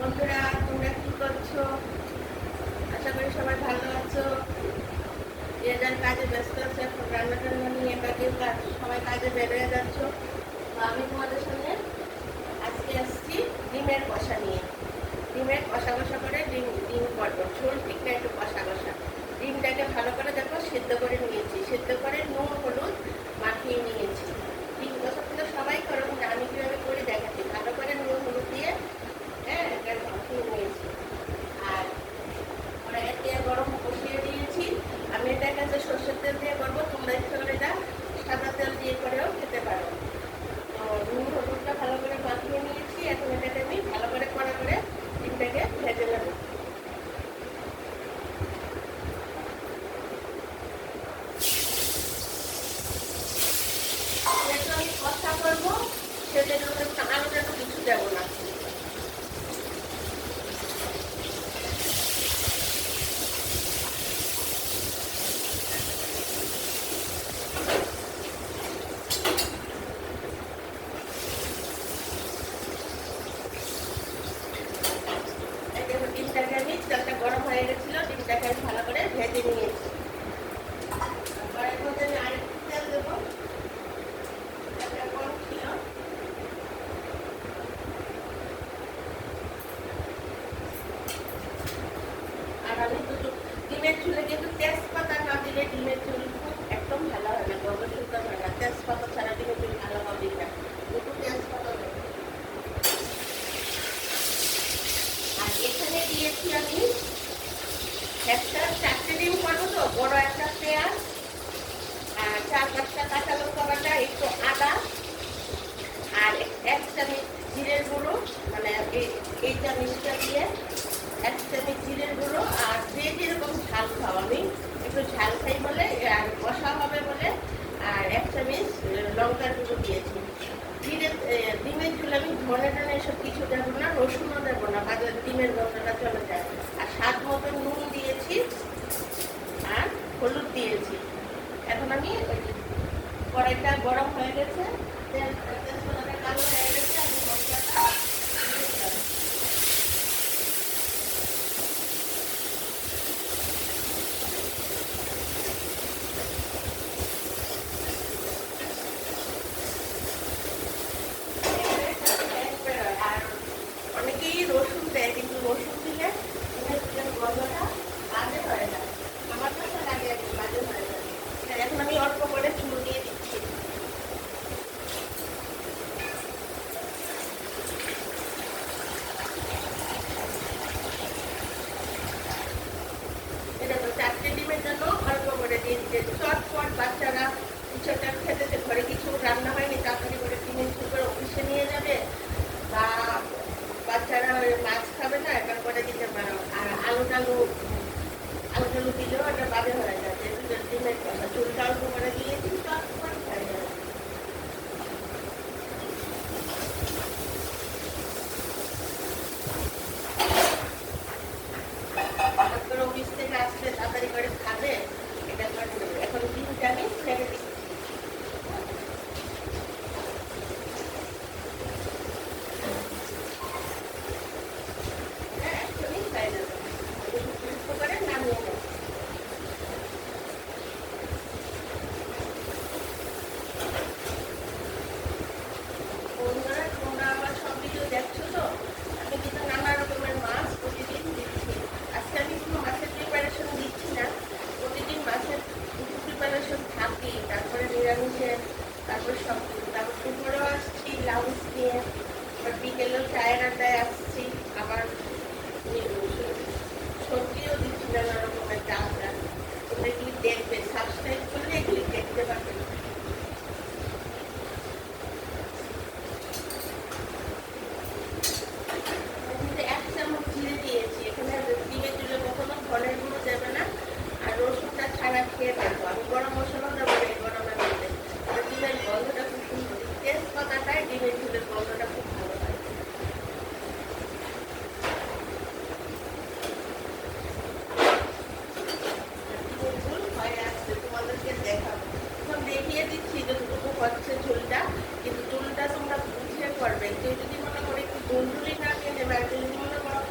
বন্ধুরা, তোমরা কি করছো? আশা করি সবাই ভালো আছো। যে যার কাজে ব্যস্ত আছে, এখন রান্না টান্না নিয়ে সবাই কাজে বেরিয়ে যাচ্ছ। তো আমি তোমাদের সঙ্গে আজকে আসছি ডিমের কষা নিয়ে। ডিমের কষা কষা করে ডিম করবো, ঝোল ঠিক না, একটু কষা কষা। ডিমটাকে ভালো করে দেখো সেদ্ধ করে নিয়েছি, সেদ্ধ করে নুন হলুদ মাখিয়ে নিয়েছি। ডিম কষা তো সবাই করো, কিন্তু আমি কীভাবে করে দেখাচ্ছি। ভালো করে নুন হলুদ দিয়ে এটা মাখিয়ে নিয়েছি। আর কড়াইয়ে তেল গরম বসিয়ে দিয়েছি। আমি এটা কাছে সর্ষের তেল দিয়ে করবো, তোমরা ইচ্ছা করে এটা সাদা তেল দিয়ে করেও খেতে পারো। তো নুন হলুদটা ভালো করে মাখিয়ে নিয়েছি। এখন এটাকে আমি ভালো করে কড়া করে ডিমটাকে ভেজে নেব। যেহেতু আমি কষা করবো, সেজন্য আলুটা তো কিছু দেবো না। ডিমটাকে আমি তেলটা গরম হয়ে গেছিল, ডিমটাকে আমি ভালো করে ভেজে নিয়েছি। কড়াইয়ের মধ্যে আমি আরেকটু তেল দেবো, তেলটা গরম ছিল। আর আমি দুটো ডিমের ঝুলে কিন্তু তেজপাতা না দিলে ডিমের ঝুল খুব একদম ভালো হয় না, গন্ধ সুন্দর হয় না। তেজপাতা ছাড়া ডিমের ঝুল ভালো হবে না, দুটো তেজপাতা দেবো। আর এখানে দিয়েছি আমি একটা 4টে ডিম করবো, তো বড় একটা পেঁয়াজ, আর 4-5টা কাঁচা লঙ্কা বাটা, একটু আদা, আর 1 চামচ জিরের গুঁড়ো, মানে এই চামচটা দিয়ে 1 চামচ জিরের গুঁড়ো। আর যে যেরকম ঝাল খাও, আমি একটু ঝাল খাই বলে আর কষা হবে বলে, আর 1 চামচ লঙ্কার গুঁড়ো দিয়েছি। ডিমের ঝুলে আমি ধনে টনে এসব কিছু দেবো না, রসুনও দেবো না, বাজার ডিমের গন্ধটা চলে যায়। আর স্বাদ মতো নুন দিয়েছি আর হলুদ দিয়েছি। এখন আমি কড়াইটা গরম হয়ে গেছে, তেজপাতাটা কালো হয়ে গেছে, আমি মশলাটা দিয়ে দিলাম। আর অনেকেই রসুন দেয়, কিন্তু রসুন দিলে গন্ধটা বাজে হয়ে যায়। আমার কাছে লাগে আর কি, বাজে হয়ে যায়। এখন আমি অল্প করে চুল দিয়ে দিচ্ছি। এটা তো 4টে ডিমের জন্য অল্প করে দিয়ে দিচ্ছে। চটপট বাচ্চারা কিছুটা খেতে, ঘরে কিছু রান্না হয়নি, তাড়াতাড়ি করে টিফিন শুরু করে অফিসে নিয়ে যাবে, বা বাচ্চারা মাছ খাবে না, এটা করে দিতে পারো। আর আলু টালু দিলেও এটা বাজে হয়ে যায়। যেহেতু ডিমের কষা, চুলটা অল্প করে দিয়েছি, চটপট হয়ে যাবে। অফিস থেকে আসলে তাড়াতাড়ি করে খাবে, এটা করে দেবে। এখন ডিমটা আমি ছেড়ে দিচ্ছি। একটুখানি হয়ে যাবে, করে নামিয়ে নেব। বন্ধুরা, তোমরা আমার সব ভিডিও দেখছো তো? আমি কিন্তু নানা রকমের মাছ প্রতিদিন দিচ্ছি। আজকে আমি কোনো মাছের প্রিপারেশন দিচ্ছি না, প্রতিদিন মাছের প্রিপারেশন থাকি। তারপরে নিরামিষের, তারপর সব কিছু, তারপর দুপুরেও আসছি লাউঞ্চ নিয়ে, আবার বিকেলেও চায়ের আড্ডায় আসছি, আবার সবজিও দিচ্ছি নানা রকমের ডাল। তোমরা এগুলি দেখবে, সাবস্ক্রাইব করলে এগুলি দেখতে পারবে। ডিমের চুলে কখনো ধনের গুঁড়ো দেবে না, আর রসুনটা ছাড়া খেয়ে দেখো। আমি গরম মশলা দেবো এই গরমের মধ্যে, ডিমের গন্ধটা খুব সুন্দর। তেজপাতাটায় ডিমের চুলের গন্ধটা খুব ভালো হয়। ডিমের ঝোল হয়ে আসছে, তোমাদেরকে দেখাবো। এখন দেখিয়ে দিচ্ছি যতটুকু হচ্ছে ঝোলটা, কিন্তু ঝোলটা তোমরা বুঝে করবে। কেউ যদি মনে করে একটু ঝোল ঝুলি না খেয়ে নেবে, আর যদি মনে করো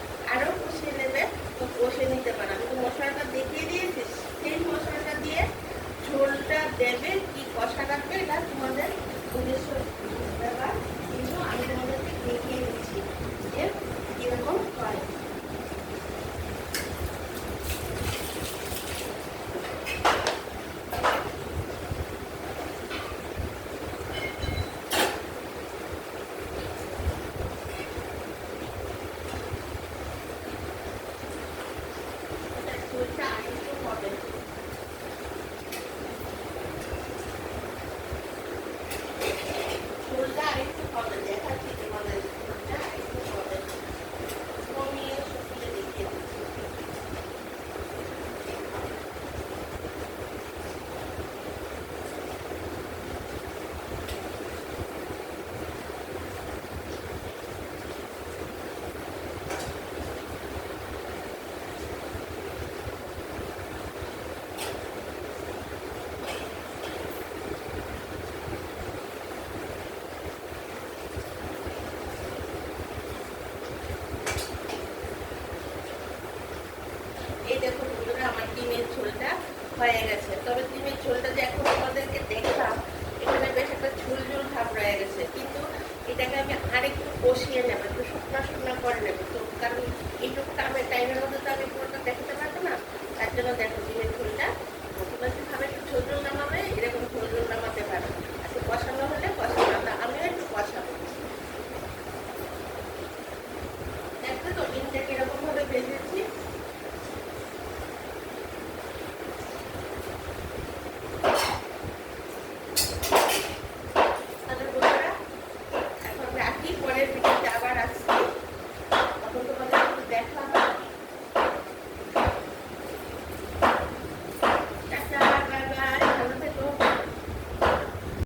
হয়ে গেছে। তবে ডিমের ঝোলটা যে এখন আমাদেরকে দেখলাম এখানে বেশ একটা ঝুল ঝুল ভাব রয়ে গেছে, কিন্তু এটাকে আমি আরেকটু কষিয়ে নেবো, একটু শুকনো শুকনো করে নেবো। তো কারণ এইটুকু টাইমের মধ্যে তো আমি পুরোটা দেখাতে পারবো না, তার জন্য দেখো ডিমের ঝোলটা ভাবে একটু ঝোল ঝোল নামাবে এরকম